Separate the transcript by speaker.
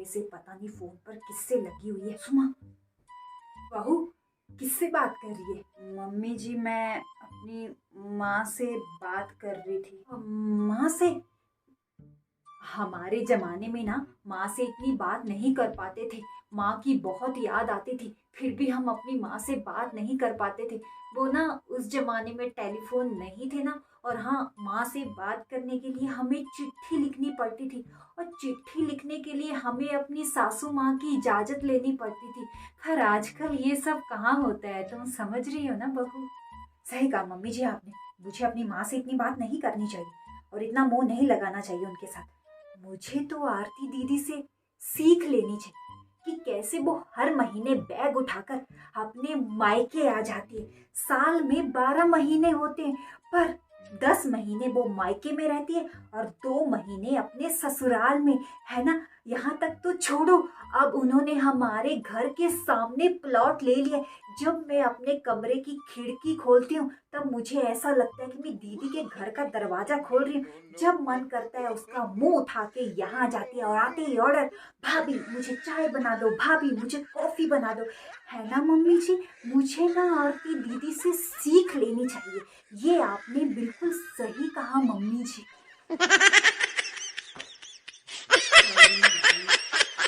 Speaker 1: से पता नहीं फोन पर किससे लगी हुई है। सुमा, बहू किससे बात कर रही है? मम्मी जी, मैं अपनी माँ से बात कर रही थी। माँ से? हमारे जमाने में ना माँ से इतनी बात नहीं कर पाते थे। माँ की बहुत याद आती थी, फिर भी हम अपनी माँ से बात नहीं कर पाते थे। वो ना उस जमाने में टेलीफोन नहीं थे ना, और हाँ, माँ से बात करने के लिए हमें चिट्ठी लिखनी पड़ती थी, और चिट्ठी लिखने के लिए हमें अपनी सासू माँ की इजाज़त लेनी पड़ती थी। खैर आजकल ये सब कहाँ होता है, तुम समझ रही हो ना बहू। सही कहा मम्मी जी आपने, मुझे अपनी माँ से इतनी बात नहीं करनी चाहिए और इतना मोह नहीं लगाना चाहिए उनके साथ। मुझे तो आरती दीदी से सीख लेनी चाहिए कि कैसे वो हर महीने बैग उठाकर अपने मायके आ जाती है। साल में 12 महीने होते हैं, पर 10 महीने वो मायके में रहती है और 2 महीने अपने ससुराल में, है ना। यहाँ तक तो छोड़ो, अब उन्होंने हमारे घर के सामने प्लॉट ले लिया। जब मैं अपने कमरे की खिड़की खोलती हूँ तब मुझे ऐसा लगता है कि मैं दीदी के घर का दरवाजा खोल रही हूँ। जब मन करता है उसका मुंह उठा के यहाँ जाती है और आते ही ऑर्डर, भाभी मुझे चाय बना दो, भाभी मुझे कॉफी बना दो। है ना मम्मी जी, मुझे ना आरती दीदी से सीख लेनी चाहिए। ये आपने